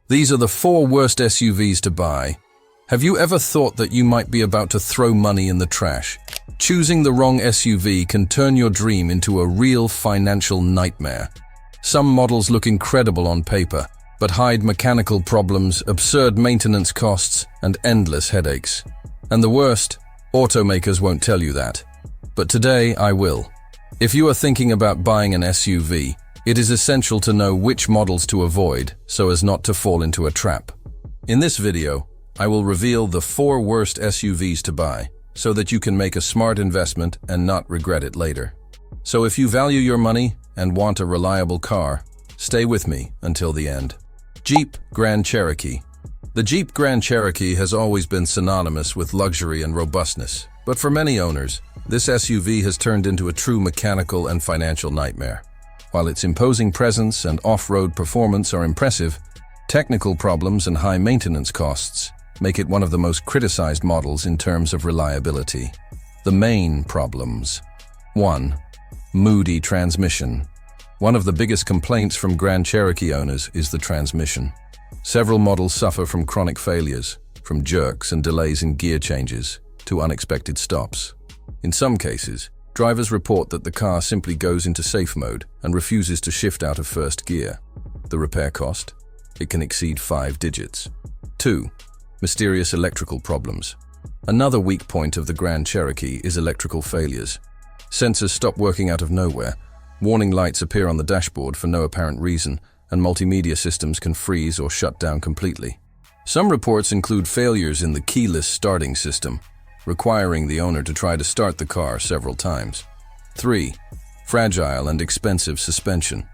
These are the 4 worst SUVs to buy. Have you ever thought that you might be about to throw money in the trash? Choosing the wrong SUV can turn your dream into a real financial nightmare. Some models look incredible on paper, but hide mechanical problems, absurd maintenance costs, and endless headaches. And the worst, automakers won't tell you that. But today, I will. If you are thinking about buying an SUV, it is essential to know which models to avoid so as not to fall into a trap. In this video, I will reveal the 4 worst SUVs to buy so that you can make a smart investment and not regret it later. So if you value your money and want a reliable car, stay with me until the end. Jeep Grand Cherokee. The Jeep Grand Cherokee has always been synonymous with luxury and robustness, but for many owners, this SUV has turned into a true mechanical and financial nightmare. While its imposing presence and off-road performance are impressive, technical problems and high maintenance costs make it one of the most criticized models in terms of reliability. The main problems. 1. Moody transmission. One of the biggest complaints from Grand Cherokee owners is the transmission. Several models suffer from chronic failures, from jerks and delays in gear changes to unexpected stops. In some cases, drivers report that the car simply goes into safe mode and refuses to shift out of first gear. The repair cost? It can exceed 5 digits. 2. Mysterious electrical problems. Another weak point of the Grand Cherokee is electrical failures. Sensors stop working out of nowhere, warning lights appear on the dashboard for no apparent reason, and multimedia systems can freeze or shut down completely. Some reports include failures in the keyless starting system, requiring the owner to try to start the car several times. 3. Fragile and expensive suspension.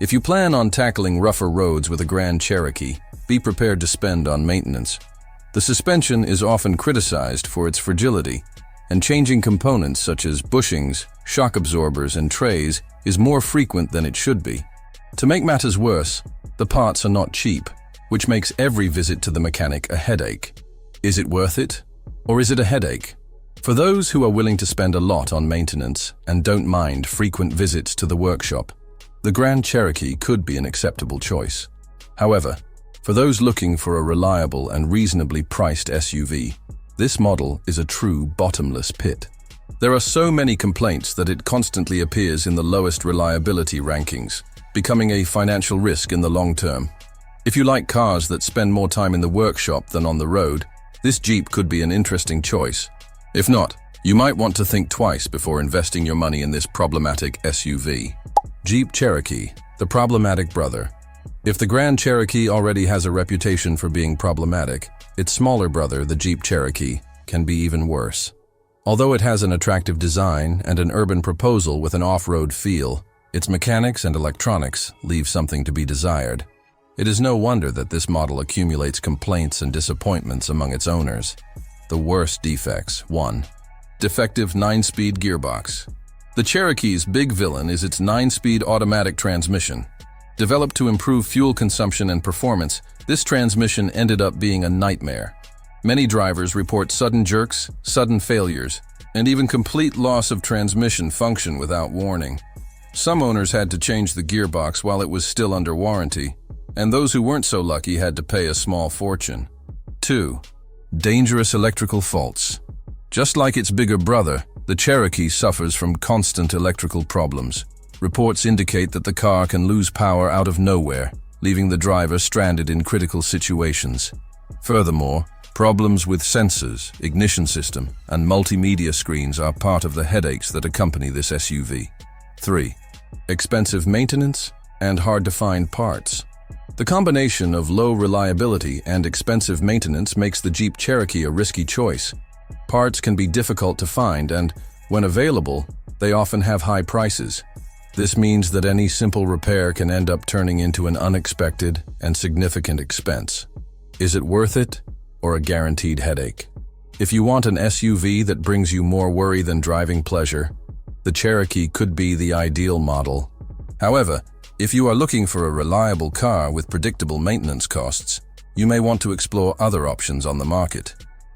If you plan on tackling rougher roads with a Grand Cherokee, be prepared to spend on maintenance. The suspension is often criticized for its fragility, and changing components such as bushings, shock absorbers, and trays is more frequent than it should be. To make matters worse, the parts are not cheap, which makes every visit to the mechanic a headache. Is it worth it? Or is it a headache? For those who are willing to spend a lot on maintenance and don't mind frequent visits to the workshop, the Grand Cherokee could be an acceptable choice. However, for those looking for a reliable and reasonably priced SUV, this model is a true bottomless pit. There are so many complaints that it constantly appears in the lowest reliability rankings, becoming a financial risk in the long term. If you like cars that spend more time in the workshop than on the road, this Jeep could be an interesting choice. If not, you might want to think twice before investing your money in this problematic SUV. Jeep Cherokee, the problematic brother. If the Grand Cherokee already has a reputation for being problematic, its smaller brother, the Jeep Cherokee, can be even worse. Although it has an attractive design and an urban proposal with an off-road feel, its mechanics and electronics leave something to be desired. It is no wonder that this model accumulates complaints and disappointments among its owners. The worst defects. 1. Defective 9-speed gearbox. The Cherokee's big villain is its 9-speed automatic transmission. Developed to improve fuel consumption and performance, this transmission ended up being a nightmare. Many drivers report sudden jerks, sudden failures, and even complete loss of transmission function without warning. Some owners had to change the gearbox while it was still under warranty, and those who weren't so lucky had to pay a small fortune. 2. Dangerous electrical faults. Just like its bigger brother, the Cherokee suffers from constant electrical problems. Reports indicate that the car can lose power out of nowhere, leaving the driver stranded in critical situations. Furthermore, problems with sensors, ignition system, and multimedia screens are part of the headaches that accompany this SUV. 3. Expensive maintenance and hard-to-find parts. The combination of low reliability and expensive maintenance makes the Jeep Cherokee a risky choice. Parts can be difficult to find and, when available, they often have high prices. This means that any simple repair can end up turning into an unexpected and significant expense. Is it worth it, or a guaranteed headache? If you want an SUV that brings you more worry than driving pleasure, the Cherokee could be the ideal model. However, if you are looking for a reliable car with predictable maintenance costs, you may want to explore other options on the market.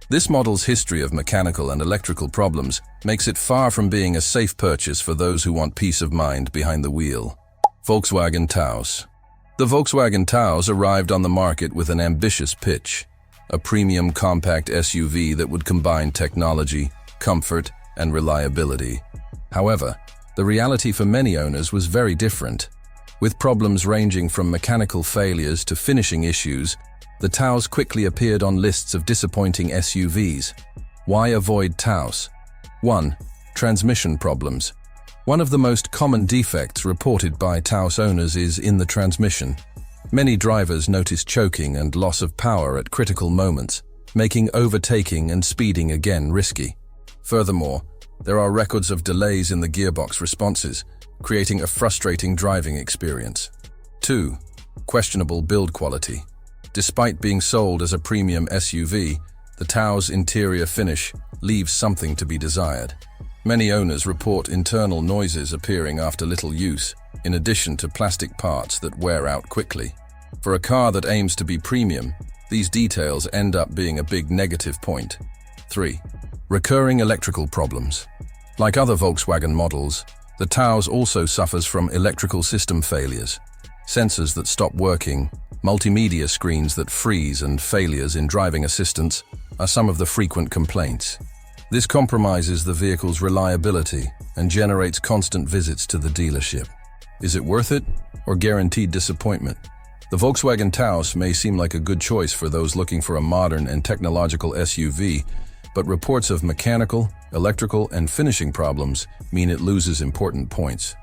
This model's history of mechanical and electrical problems makes it far from being a safe purchase for those who want peace of mind behind the wheel. Volkswagen Taos. The Volkswagen Taos arrived on the market with an ambitious pitch, a premium compact SUV that would combine technology, comfort, and reliability. However, the reality for many owners was very different. With problems ranging from mechanical failures to finishing issues, the Taos quickly appeared on lists of disappointing SUVs. Why avoid Taos? 1. Transmission problems. One of the most common defects reported by Taos owners is in the transmission. Many drivers notice choking and loss of power at critical moments, making overtaking and speeding again risky. Furthermore, there are records of delays in the gearbox responses, creating a frustrating driving experience. 2. Questionable build quality. Despite being sold as a premium SUV, the Taos' interior finish leaves something to be desired. Many owners report internal noises appearing after little use, in addition to plastic parts that wear out quickly. For a car that aims to be premium, these details end up being a big negative point. 3. Recurring electrical problems. Like other Volkswagen models, the Taos also suffers from electrical system failures. Sensors that stop working, multimedia screens that freeze, and failures in driving assistance are some of the frequent complaints. This compromises the vehicle's reliability and generates constant visits to the dealership. Is it worth it, or guaranteed disappointment? The Volkswagen Taos may seem like a good choice for those looking for a modern and technological SUV, but reports of mechanical, electrical, and finishing problems mean it loses important points.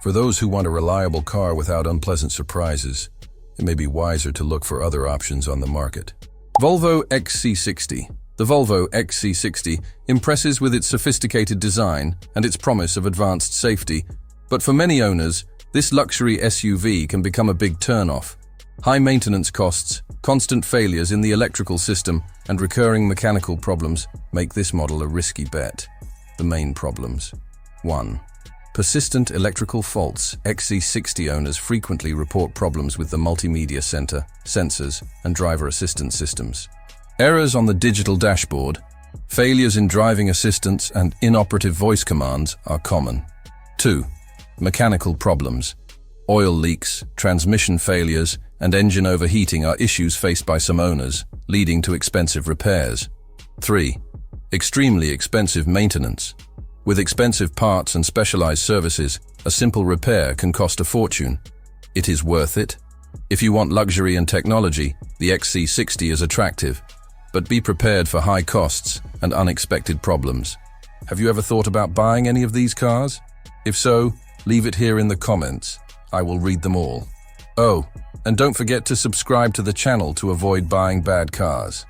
For those who want a reliable car without unpleasant surprises, it may be wiser to look for other options on the market. Volvo XC60. The Volvo XC60 impresses with its sophisticated design and its promise of advanced safety, but for many owners, this luxury SUV can become a big turn-off. High maintenance costs, constant failures in the electrical system, and recurring mechanical problems make this model a risky bet. The main problems. 1. Persistent electrical faults. XC60 owners frequently report problems with the multimedia center, sensors, and driver assistance systems. Errors on the digital dashboard, failures in driving assistance, and inoperative voice commands are common. 2. Mechanical problems. Oil leaks, transmission failures, and engine overheating are issues faced by some owners, leading to expensive repairs. 3. Extremely expensive maintenance. With expensive parts and specialized services, a simple repair can cost a fortune. It is worth it. If you want luxury and technology, the XC60 is attractive, but be prepared for high costs and unexpected problems. Have you ever thought about buying any of these cars? If so, leave it here in the comments. I will read them all. Oh, and don't forget to subscribe to the channel to avoid buying bad cars.